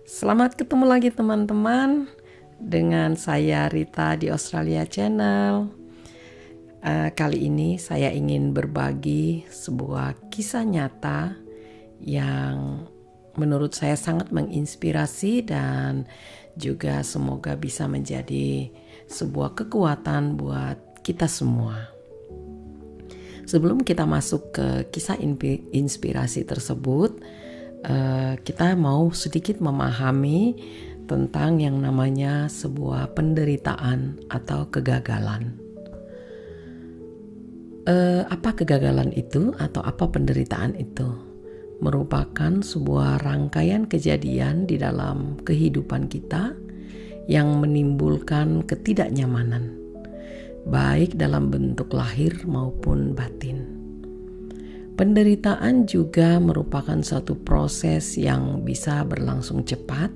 Selamat ketemu lagi teman-teman dengan saya Rita di Australia Channel. Kali ini saya ingin berbagi sebuah kisah nyata yang menurut saya sangat menginspirasi dan juga semoga bisa menjadi sebuah kekuatan buat kita semua. Sebelum kita masuk ke kisah inspirasi tersebut, kita mau sedikit memahami tentang yang namanya sebuah penderitaan atau kegagalan. Apa kegagalan itu atau apa penderitaan itu? Merupakan sebuah rangkaian kejadian di dalam kehidupan kita yang menimbulkan ketidaknyamanan, baik dalam bentuk lahir maupun batin. Penderitaan juga merupakan suatu proses yang bisa berlangsung cepat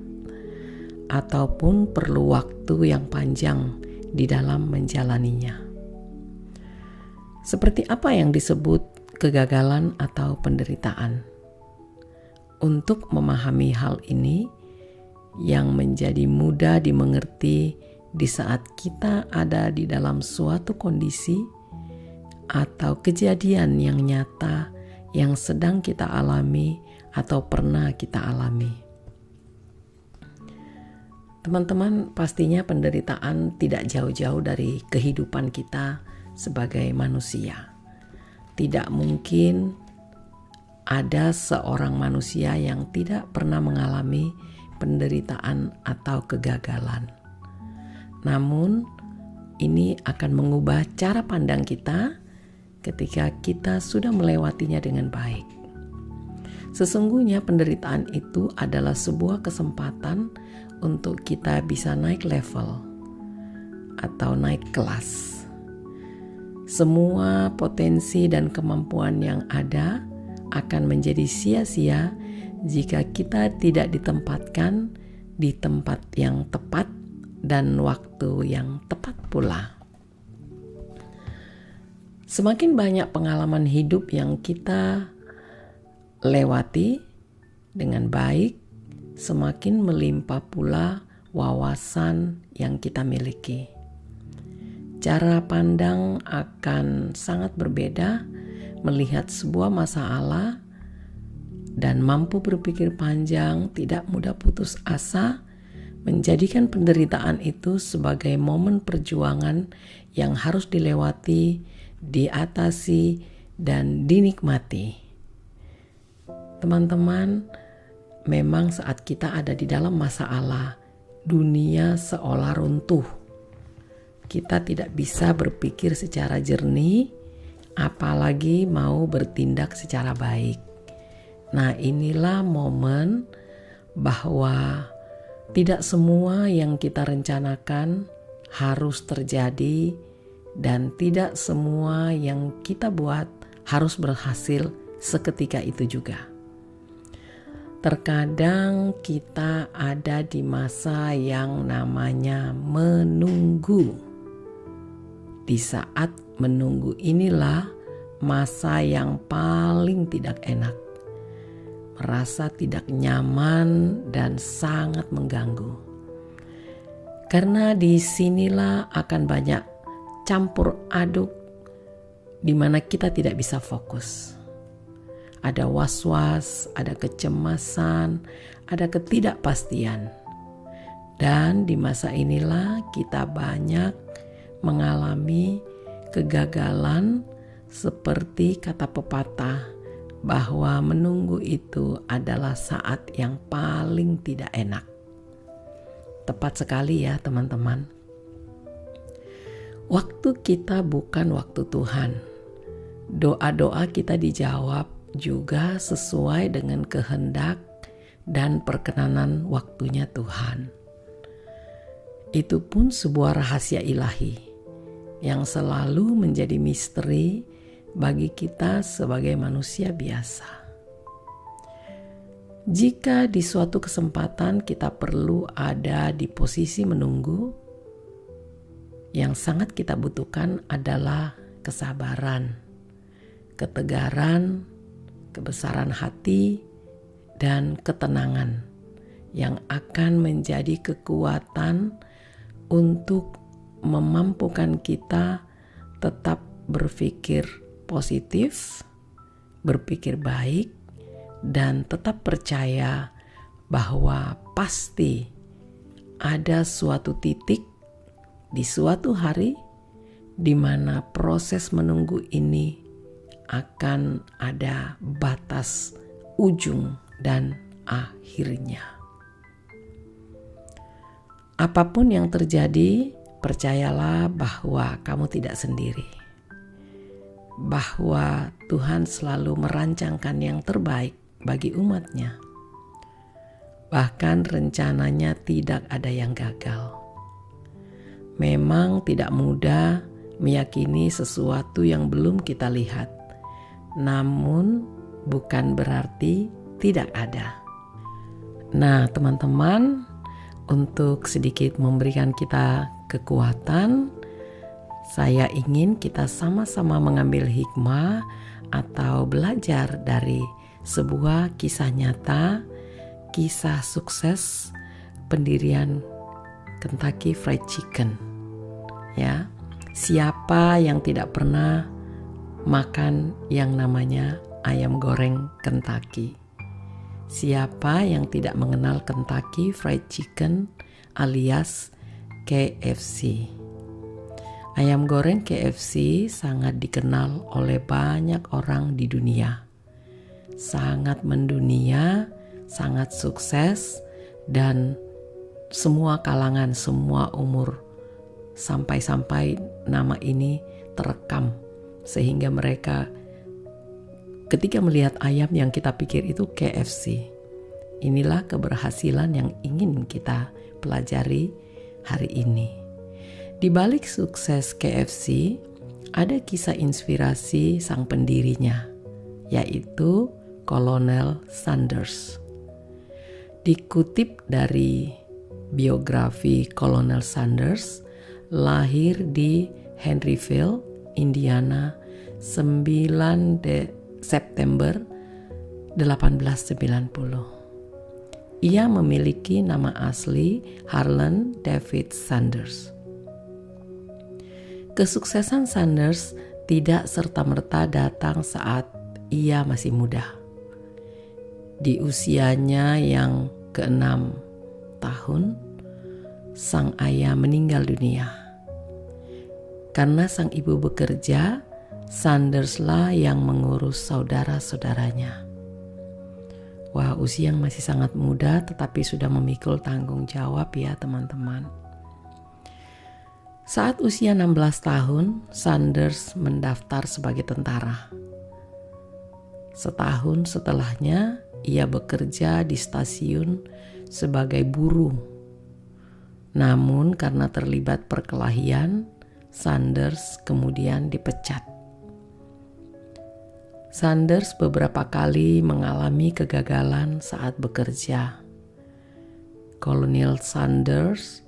ataupun perlu waktu yang panjang di dalam menjalaninya. Seperti apa yang disebut kegagalan atau penderitaan? Untuk memahami hal ini yang menjadi mudah dimengerti di saat kita ada di dalam suatu kondisi atau kejadian yang nyata yang sedang kita alami atau pernah kita alami. Teman-teman, pastinya penderitaan tidak jauh-jauh dari kehidupan kita sebagai manusia. Tidak mungkin ada seorang manusia yang tidak pernah mengalami penderitaan atau kegagalan. Namun, ini akan mengubah cara pandang kita ketika kita sudah melewatinya dengan baik. Sesungguhnya penderitaan itu adalah sebuah kesempatan untuk kita bisa naik level atau naik kelas. Semua potensi dan kemampuan yang ada akan menjadi sia-sia jika kita tidak ditempatkan di tempat yang tepat dan waktu yang tepat pula. Semakin banyak pengalaman hidup yang kita lewati dengan baik, semakin melimpah pula wawasan yang kita miliki. Cara pandang akan sangat berbeda melihat sebuah masalah dan mampu berpikir panjang, tidak mudah putus asa, menjadikan penderitaan itu sebagai momen perjuangan yang harus dilewati, diatasi, dan dinikmati. Teman-teman, memang saat kita ada di dalam masalah, dunia seolah runtuh. Kita tidak bisa berpikir secara jernih, apalagi mau bertindak secara baik. Nah, inilah momen bahwa tidak semua yang kita rencanakan harus terjadi dan tidak semua yang kita buat harus berhasil seketika itu juga. Terkadang kita ada di masa yang namanya menunggu. Di saat menunggu inilah masa yang paling tidak enak. Merasa tidak nyaman dan sangat mengganggu. Karena disinilah akan banyak campur aduk di mana kita tidak bisa fokus. Ada was-was, ada kecemasan, ada ketidakpastian. Dan di masa inilah kita banyak mengalami kegagalan seperti kata pepatah bahwa menunggu itu adalah saat yang paling tidak enak. Tepat sekali ya teman-teman. Waktu kita bukan waktu Tuhan. Doa-doa kita dijawab juga sesuai dengan kehendak dan perkenanan waktunya Tuhan. Itu pun sebuah rahasia ilahi yang selalu menjadi misteri bagi kita sebagai manusia biasa. Jika di suatu kesempatan kita perlu ada di posisi menunggu, yang sangat kita butuhkan adalah kesabaran, ketegaran, kebesaran hati, dan ketenangan yang akan menjadi kekuatan untuk memampukan kita tetap berpikir positif, berpikir baik, dan tetap percaya bahwa pasti ada suatu titik di suatu hari di mana proses menunggu ini akan ada batas ujung dan akhirnya. Apapun yang terjadi, percayalah bahwa kamu tidak sendiri. Bahwa Tuhan selalu merancangkan yang terbaik bagi umatnya. Bahkan rencananya tidak ada yang gagal. Memang tidak mudah meyakini sesuatu yang belum kita lihat. Namun bukan berarti tidak ada. Nah, teman-teman, untuk sedikit memberikan kita kekuatan, saya ingin kita sama-sama mengambil hikmah atau belajar dari sebuah kisah nyata, kisah sukses pendirian Kentucky Fried Chicken. Ya, siapa yang tidak pernah makan yang namanya ayam goreng Kentucky? Siapa yang tidak mengenal Kentucky Fried Chicken alias KFC? Ayam goreng KFC sangat dikenal oleh banyak orang di dunia. Sangat mendunia, sangat sukses, dan semua kalangan, semua umur, sampai-sampai nama ini terekam. Sehingga mereka ketika melihat ayam yang kita pikir itu KFC. Inilah keberhasilan yang ingin kita pelajari hari ini. Di balik sukses KFC, ada kisah inspirasi sang pendirinya, yaitu Kolonel Sanders. Dikutip dari biografi Kolonel Sanders, lahir di Henryville, Indiana, 9 September 1890. Ia memiliki nama asli Harlan David Sanders. Kesuksesan Sanders tidak serta-merta datang saat ia masih muda. Di usianya yang ke-6 tahun, sang ayah meninggal dunia. Karena sang ibu bekerja, Sanderslah yang mengurus saudara-saudaranya. Wah, usia yang masih sangat muda tetapi sudah memikul tanggung jawab ya teman-teman. Saat usia 16 tahun, Sanders mendaftar sebagai tentara. Setahun setelahnya, ia bekerja di stasiun sebagai buruh. Namun karena terlibat perkelahian, Sanders kemudian dipecat. Sanders beberapa kali mengalami kegagalan saat bekerja. Kolonel Sanders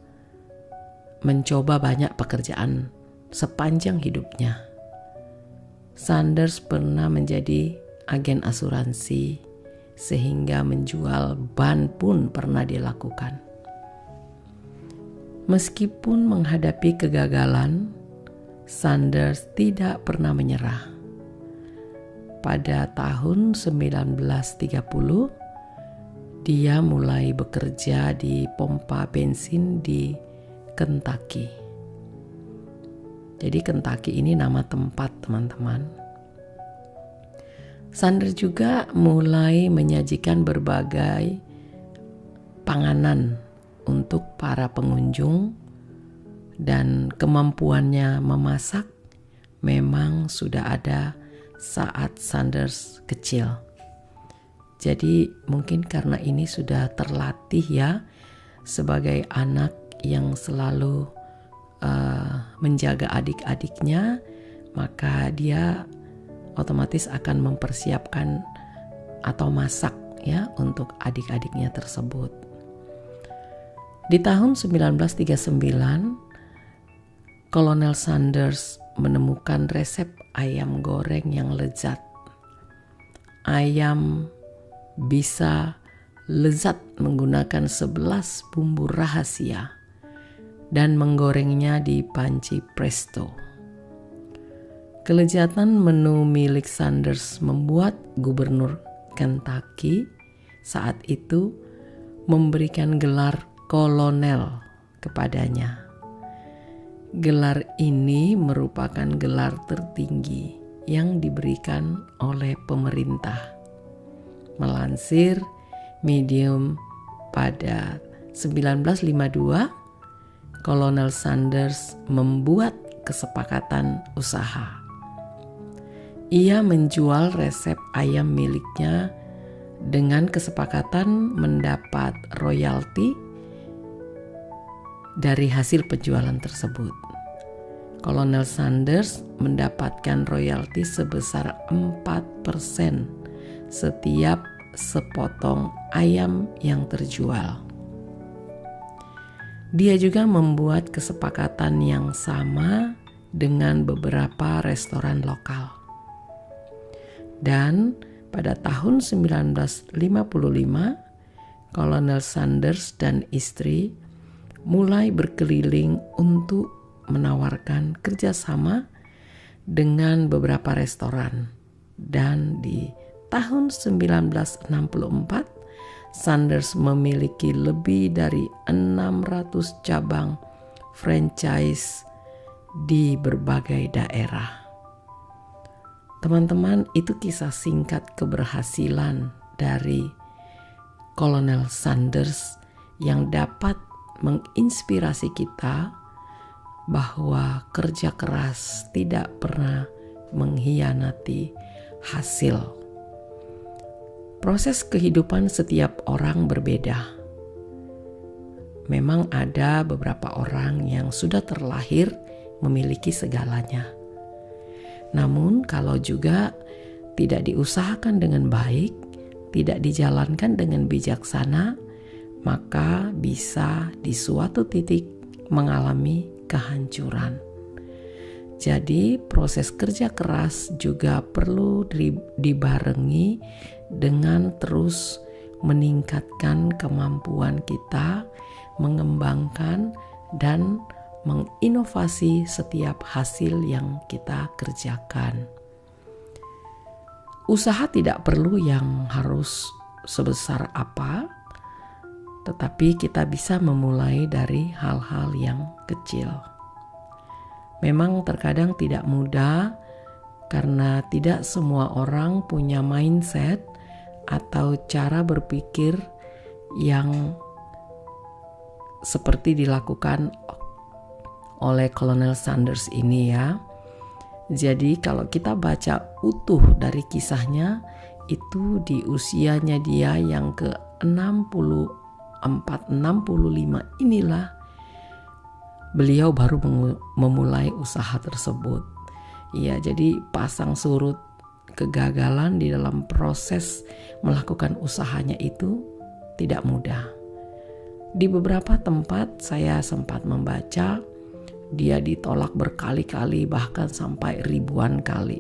mencoba banyak pekerjaan sepanjang hidupnya. Sanders pernah menjadi agen asuransi, sehingga menjual ban pun pernah dilakukan. Meskipun menghadapi kegagalan, Sanders tidak pernah menyerah. Pada tahun 1930, dia mulai bekerja di pompa bensin di Kentucky. Jadi Kentucky ini nama tempat, teman-teman. Sanders juga mulai menyajikan berbagai panganan untuk para pengunjung, dan kemampuannya memasak memang sudah ada saat Sanders kecil. Jadi mungkin karena ini sudah terlatih ya, sebagai anak yang selalu menjaga adik-adiknya, maka dia otomatis akan mempersiapkan atau masak ya untuk adik-adiknya tersebut. Di tahun 1939, Kolonel Sanders menemukan resep ayam goreng yang lezat. Ayam bisa lezat menggunakan 11 bumbu rahasia dan menggorengnya di panci presto. Kelezatan menu milik Sanders membuat Gubernur Kentucky saat itu memberikan gelar kolonel kepadanya. Gelar ini merupakan gelar tertinggi yang diberikan oleh pemerintah. Melansir Medium pada 1952, Kolonel Sanders membuat kesepakatan usaha. Ia menjual resep ayam miliknya dengan kesepakatan mendapat royalti dari hasil penjualan tersebut. Kolonel Sanders mendapatkan royalti sebesar 4% setiap sepotong ayam yang terjual. Dia juga membuat kesepakatan yang sama dengan beberapa restoran lokal. Dan pada tahun 1955, Kolonel Sanders dan istri mulai berkeliling untuk menawarkan kerjasama dengan beberapa restoran. Dan di tahun 1964, Sanders memiliki lebih dari 600 cabang franchise di berbagai daerah. Teman-teman, itu kisah singkat keberhasilan dari Kolonel Sanders yang dapat menginspirasi kita bahwa kerja keras tidak pernah mengkhianati hasil. Proses kehidupan setiap orang berbeda. Memang ada beberapa orang yang sudah terlahir memiliki segalanya. Namun kalau juga tidak diusahakan dengan baik, tidak dijalankan dengan bijaksana, maka bisa di suatu titik mengalami kehancuran. Jadi proses kerja keras juga perlu dibarengi dengan terus meningkatkan kemampuan kita, mengembangkan dan menginovasi setiap hasil yang kita kerjakan. Usaha tidak perlu yang harus sebesar apa, tetapi kita bisa memulai dari hal-hal yang kecil. Memang terkadang tidak mudah karena tidak semua orang punya mindset atau cara berpikir yang seperti dilakukan oleh Kolonel Sanders ini ya. Jadi kalau kita baca utuh dari kisahnya, itu di usianya dia yang ke 64-65 inilah beliau baru memulai usaha tersebut. Ya, jadi pasang surut kegagalan di dalam proses melakukan usahanya itu tidak mudah. Di beberapa tempat saya sempat membaca dia ditolak berkali-kali, bahkan sampai ribuan kali.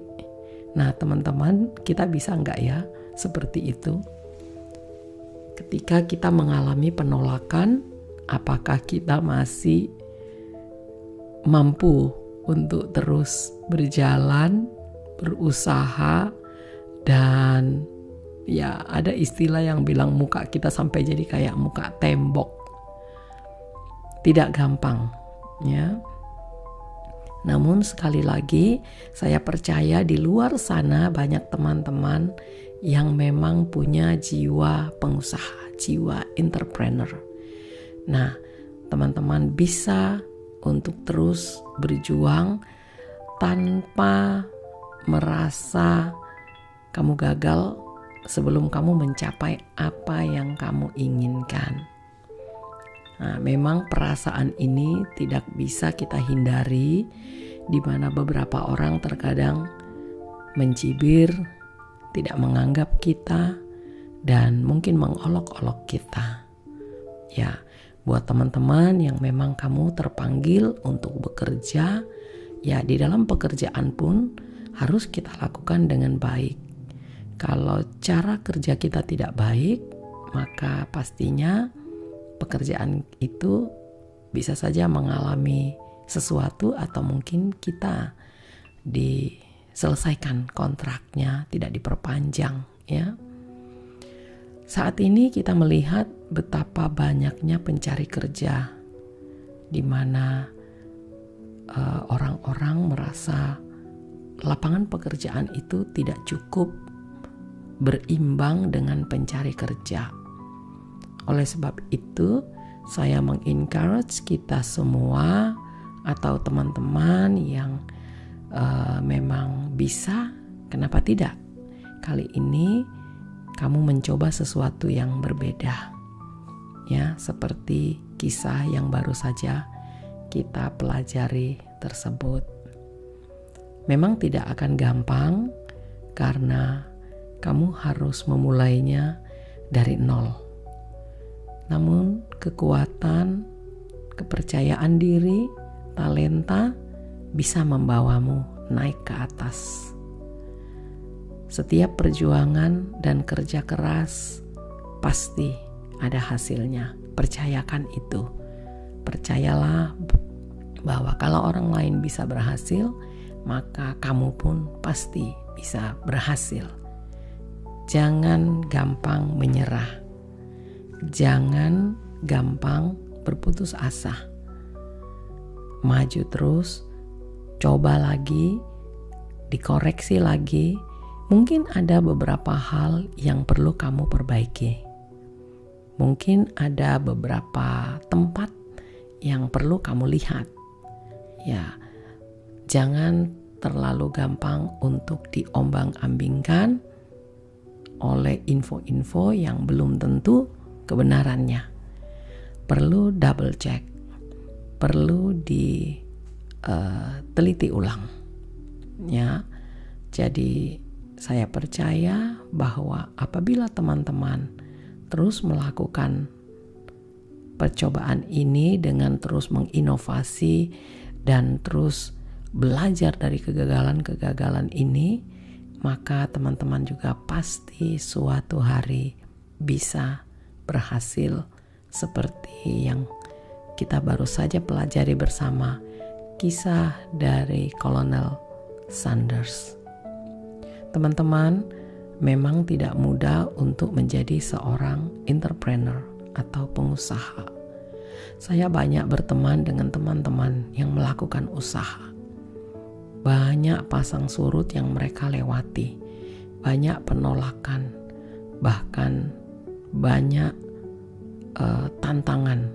Nah teman-teman, kita bisa nggak ya seperti itu? Ketika kita mengalami penolakan, apakah kita masih mampu untuk terus berjalan, berusaha, dan ya ada istilah yang bilang muka kita sampai jadi kayak muka tembok. Tidak gampang ya. Namun sekali lagi saya percaya di luar sana banyak teman-teman yang memang punya jiwa pengusaha, jiwa entrepreneur. Nah, teman-teman bisa untuk terus berjuang tanpa merasa kamu gagal sebelum kamu mencapai apa yang kamu inginkan. Nah, memang perasaan ini tidak bisa kita hindari, di mana beberapa orang terkadang mencibir, tidak menganggap kita, dan mungkin mengolok-olok kita. Ya, buat teman-teman yang memang kamu terpanggil untuk bekerja, ya di dalam pekerjaan pun harus kita lakukan dengan baik. Kalau cara kerja kita tidak baik, maka pastinya pekerjaan itu bisa saja mengalami sesuatu atau mungkin kita diselesaikan kontraknya, tidak diperpanjang ya. Saat ini kita melihat betapa banyaknya pencari kerja di mana orang-orang merasa lapangan pekerjaan itu tidak cukup berimbang dengan pencari kerja. Oleh sebab itu, saya mengencourage kita semua atau teman-teman yang memang bisa, kenapa tidak? Kali ini kamu mencoba sesuatu yang berbeda. Ya, seperti kisah yang baru saja kita pelajari tersebut. Memang tidak akan gampang karena kamu harus memulainya dari nol. Namun kekuatan, kepercayaan diri, talenta bisa membawamu naik ke atas. Setiap perjuangan dan kerja keras pasti ada hasilnya. Percayakan itu. Percayalah bahwa kalau orang lain bisa berhasil, maka kamu pun pasti bisa berhasil. Jangan gampang menyerah. Jangan gampang berputus asa. Maju terus, coba lagi, dikoreksi lagi. Mungkin ada beberapa hal yang perlu kamu perbaiki. Mungkin ada beberapa tempat yang perlu kamu lihat. Ya, jangan terlalu gampang untuk diombang-ambingkan oleh info-info yang belum tentu kebenarannya. Perlu double check, perlu diteliti ulang. Ya, jadi saya percaya bahwa apabila teman-teman terus melakukan percobaan ini dengan terus menginovasi dan terus belajar dari kegagalan-kegagalan ini, maka teman-teman juga pasti suatu hari bisa berhasil seperti yang kita baru saja pelajari bersama, kisah dari Kolonel Sanders. Teman-teman, memang tidak mudah untuk menjadi seorang entrepreneur atau pengusaha. Saya banyak berteman dengan teman-teman yang melakukan usaha. Banyak pasang surut yang mereka lewati, banyak penolakan, bahkan banyak tantangan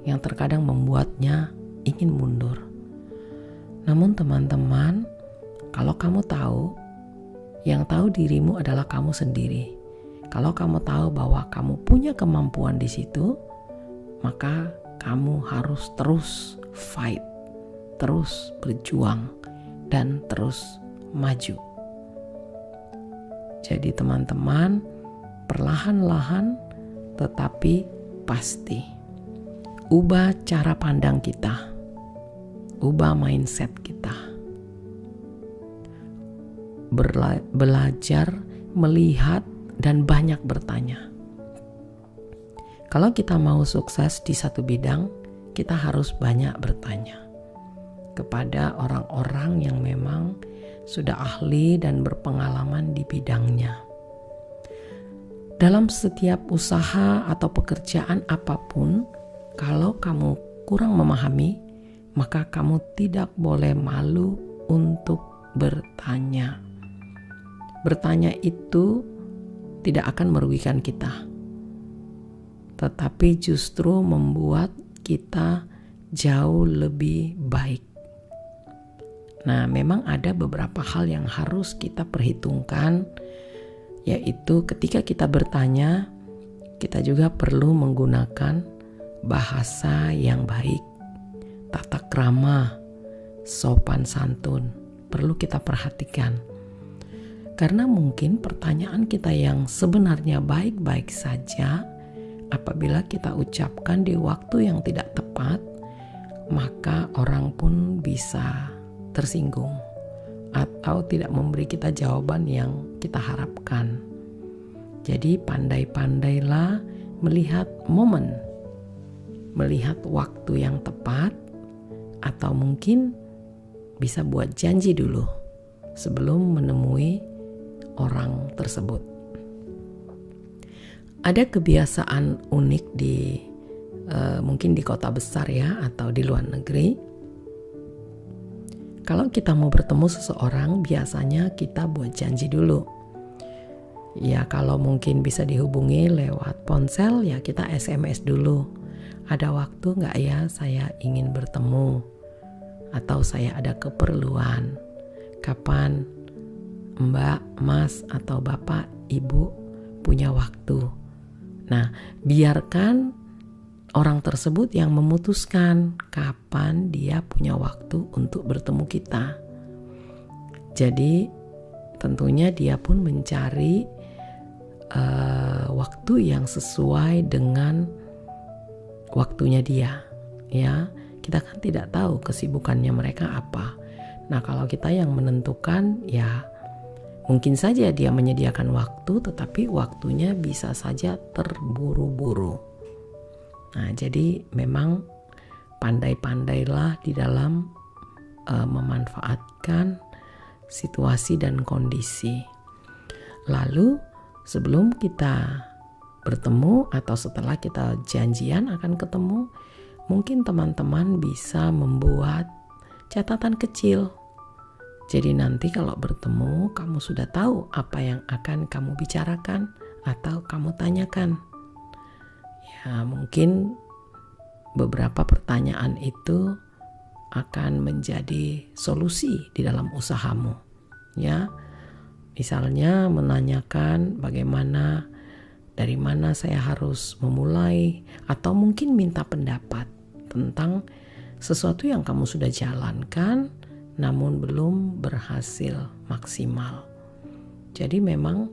yang terkadang membuatnya ingin mundur. Namun teman-teman, kalau kamu tahu, yang tahu dirimu adalah kamu sendiri. Kalau kamu tahu bahwa kamu punya kemampuan di situ, maka kamu harus terus fight, terus berjuang, dan terus maju. Jadi teman-teman, perlahan-lahan tetapi pasti, ubah cara pandang kita, ubah mindset kita. Belajar, melihat, dan banyak bertanya. Kalau kita mau sukses di satu bidang, kita harus banyak bertanya kepada orang-orang yang memang sudah ahli dan berpengalaman di bidangnya. Dalam setiap usaha atau pekerjaan apapun, kalau kamu kurang memahami, maka kamu tidak boleh malu untuk bertanya. Bertanya itu tidak akan merugikan kita, tetapi justru membuat kita jauh lebih baik. Nah, memang ada beberapa hal yang harus kita perhitungkan, yaitu ketika kita bertanya, kita juga perlu menggunakan bahasa yang baik, tata krama, sopan santun, perlu kita perhatikan. Karena mungkin pertanyaan kita yang sebenarnya baik-baik saja, apabila kita ucapkan di waktu yang tidak tepat, maka orang pun bisa tersinggung atau tidak memberi kita jawaban yang kita harapkan. Jadi pandai-pandailah melihat momen, melihat waktu yang tepat, atau mungkin bisa buat janji dulu sebelum menemui orang tersebut. Ada kebiasaan unik mungkin di kota besar ya, atau di luar negeri. Kalau kita mau bertemu seseorang, biasanya kita buat janji dulu. Ya kalau mungkin bisa dihubungi lewat ponsel, ya kita SMS dulu. Ada waktu nggak ya, saya ingin bertemu, atau saya ada keperluan. Kapan Mbak, Mas, atau Bapak, Ibu punya waktu? Nah, biarkan orang tersebut yang memutuskan kapan dia punya waktu untuk bertemu kita. Jadi tentunya dia pun mencari waktu yang sesuai dengan waktunya dia. Ya, kita kan tidak tahu kesibukannya mereka apa. Nah, kalau kita yang menentukan, ya mungkin saja dia menyediakan waktu, tetapi waktunya bisa saja terburu-buru. Nah, jadi memang pandai-pandailah di dalam memanfaatkan situasi dan kondisi. Lalu sebelum kita bertemu atau setelah kita janjian akan ketemu, mungkin teman-teman bisa membuat catatan kecil. Jadi nanti kalau bertemu, kamu sudah tahu apa yang akan kamu bicarakan atau kamu tanyakan. Ya, mungkin beberapa pertanyaan itu akan menjadi solusi di dalam usahamu. Ya, misalnya menanyakan bagaimana, dari mana saya harus memulai, atau mungkin minta pendapat tentang sesuatu yang kamu sudah jalankan namun belum berhasil maksimal. Jadi memang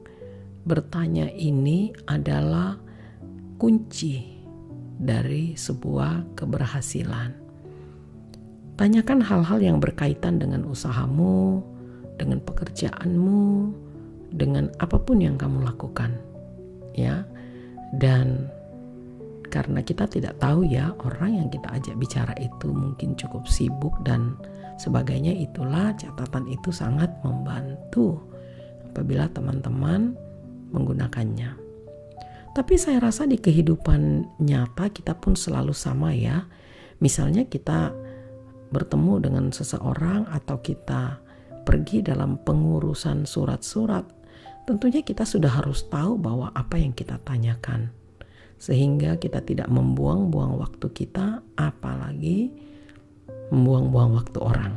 bertanya ini adalah kunci dari sebuah keberhasilan. Tanyakan hal-hal yang berkaitan dengan usahamu, dengan pekerjaanmu, dengan apapun yang kamu lakukan. Ya. Dan karena kita tidak tahu ya, orang yang kita ajak bicara itu mungkin cukup sibuk dan sebagainya, itulah catatan itu sangat membantu apabila teman-teman menggunakannya. Tapi saya rasa di kehidupan nyata kita pun selalu sama ya. Misalnya kita bertemu dengan seseorang atau kita pergi dalam pengurusan surat-surat, tentunya kita sudah harus tahu bahwa apa yang kita tanyakan, sehingga kita tidak membuang-buang waktu kita, apalagi membuang-buang waktu orang.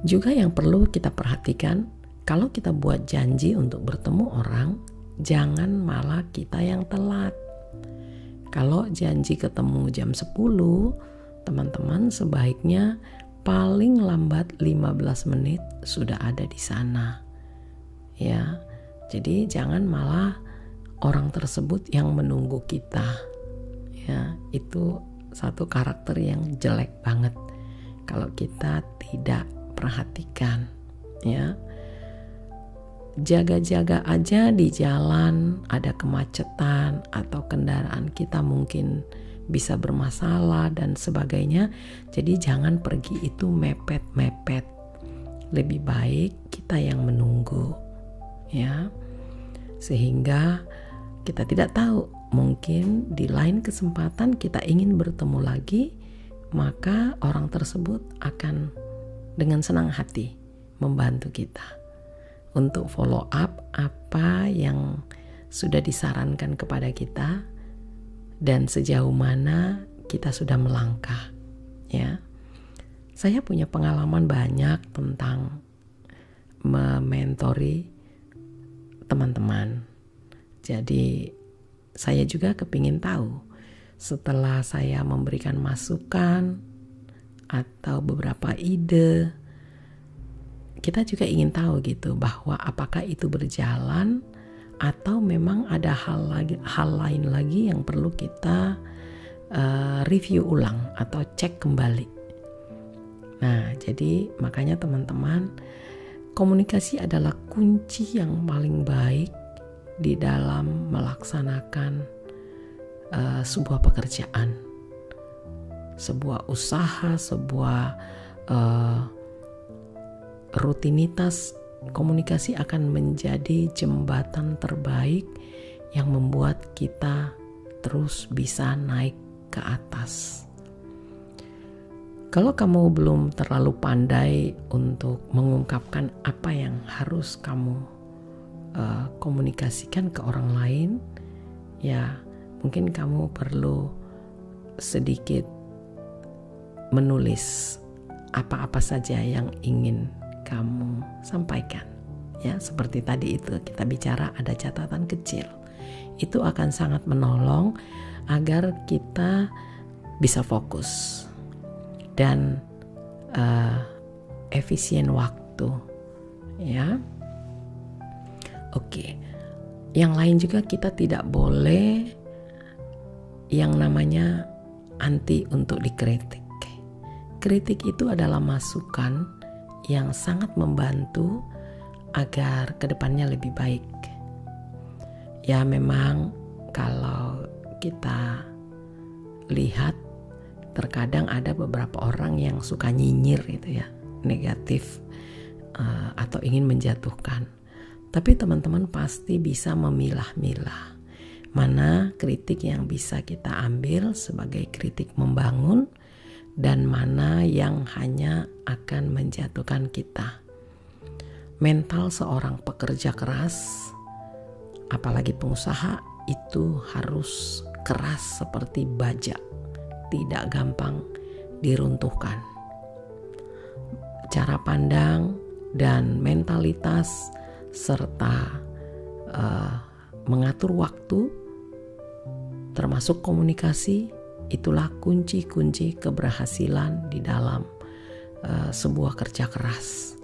Juga yang perlu kita perhatikan, kalau kita buat janji untuk bertemu orang, jangan malah kita yang telat. Kalau janji ketemu jam 10, teman-teman sebaiknya paling lambat 15 menit sudah ada di sana. Ya, jadi jangan malah orang tersebut yang menunggu kita. Ya, itu satu karakter yang jelek banget kalau kita tidak perhatikan. Ya, jaga-jaga aja di jalan, ada kemacetan atau kendaraan kita mungkin bisa bermasalah dan sebagainya. Jadi jangan pergi itu mepet-mepet. Lebih baik kita yang menunggu, ya, sehingga kita tidak tahu, mungkin di lain kesempatan kita ingin bertemu lagi, maka orang tersebut akan dengan senang hati membantu kita untuk follow up apa yang sudah disarankan kepada kita dan sejauh mana kita sudah melangkah. Ya, saya punya pengalaman banyak tentang mementori teman-teman. Jadi saya juga kepingin tahu, setelah saya memberikan masukan atau beberapa ide, kita juga ingin tahu gitu bahwa apakah itu berjalan atau memang ada hal lain lagi yang perlu kita review ulang atau cek kembali. Nah, jadi makanya teman-teman, komunikasi adalah kunci yang paling baik di dalam melaksanakan sebuah pekerjaan, sebuah usaha, sebuah rutinitas. Komunikasi akan menjadi jembatan terbaik yang membuat kita terus bisa naik ke atas. Kalau kamu belum terlalu pandai untuk mengungkapkan apa yang harus kamu komunikasikan ke orang lain, ya mungkin kamu perlu sedikit menulis apa-apa saja yang ingin kamu sampaikan. Ya, seperti tadi itu kita bicara ada catatan kecil. Itu akan sangat menolong agar kita bisa fokus dan efisien waktu, ya. Oke. Yang lain juga kita tidak boleh yang namanya anti untuk dikritik. Kritik itu adalah masukan yang sangat membantu agar kedepannya lebih baik. Ya memang kalau kita lihat terkadang ada beberapa orang yang suka nyinyir gitu ya, negatif atau ingin menjatuhkan. Tapi teman-teman pasti bisa memilah-milah mana kritik yang bisa kita ambil sebagai kritik membangun dan mana yang hanya akan menjatuhkan kita. Mental seorang pekerja keras, apalagi pengusaha, itu harus keras seperti baja, tidak gampang diruntuhkan. Cara pandang dan mentalitas serta mengatur waktu termasuk komunikasi, itulah kunci-kunci keberhasilan di dalam sebuah kerja keras.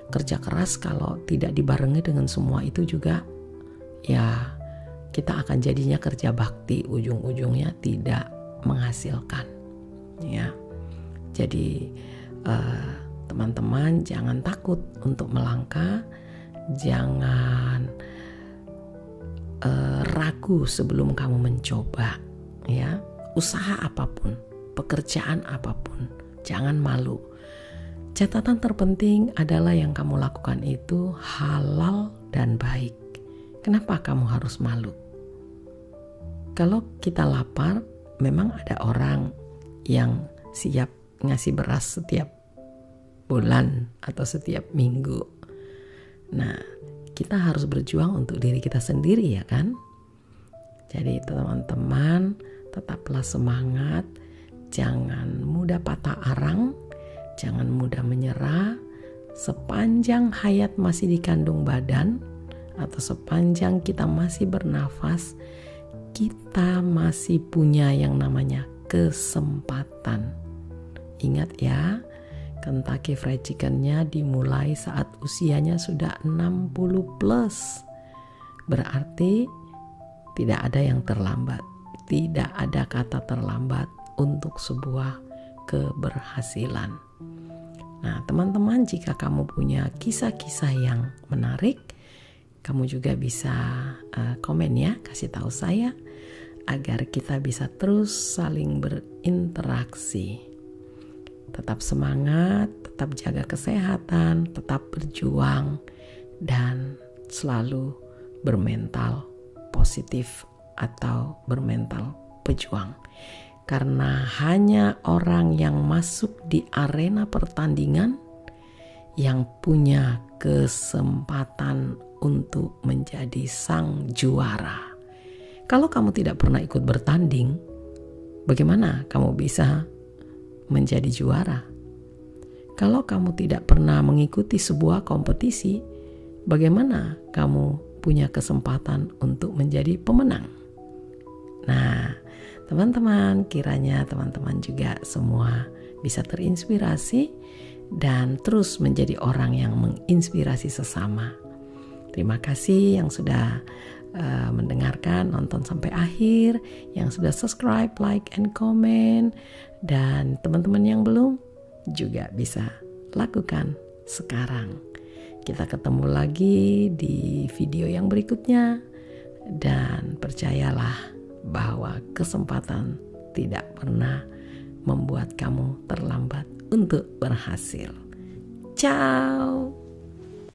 Kerja keras kalau tidak dibarengi dengan semua itu juga, ya kita akan jadinya kerja bakti, ujung-ujungnya tidak menghasilkan. Ya, jadi teman-teman jangan takut untuk melangkah, jangan ragu sebelum kamu mencoba. Ya, usaha apapun, pekerjaan apapun, jangan malu. Catatan terpenting adalah yang kamu lakukan itu halal dan baik. Kenapa kamu harus malu? Kalau kita lapar, memang ada orang yang siap ngasih beras setiap bulan atau setiap minggu. Nah, kita harus berjuang untuk diri kita sendiri, ya kan? Jadi teman-teman, tetaplah semangat, jangan mudah patah arang, jangan mudah menyerah. Sepanjang hayat masih dikandung badan atau sepanjang kita masih bernafas, kita masih punya yang namanya kesempatan. Ingat ya, Kentucky Fried Chicken-nya dimulai saat usianya sudah 60 plus. Berarti tidak ada yang terlambat. Tidak ada kata terlambat untuk sebuah keberhasilan. Nah, teman-teman, jika kamu punya kisah-kisah yang menarik, kamu juga bisa komen ya, kasih tahu saya agar kita bisa terus saling berinteraksi. Tetap semangat, tetap jaga kesehatan, tetap berjuang, dan selalu bermental positif atau bermental pejuang. Karena hanya orang yang masuk di arena pertandingan yang punya kesempatan untuk menjadi sang juara. Kalau kamu tidak pernah ikut bertanding, bagaimana kamu bisa menjadi juara? Kalau kamu tidak pernah mengikuti sebuah kompetisi, bagaimana kamu punya kesempatan untuk menjadi pemenang? Nah, teman-teman, kiranya teman-teman juga semua bisa terinspirasi dan terus menjadi orang yang menginspirasi sesama. Terima kasih yang sudah mendengarkan, nonton sampai akhir, yang sudah subscribe, like, and comment, dan teman-teman yang belum juga bisa lakukan sekarang. Kita ketemu lagi di video yang berikutnya. Dan percayalah bahwa kesempatan tidak pernah membuat kamu terlambat untuk berhasil. Ciao.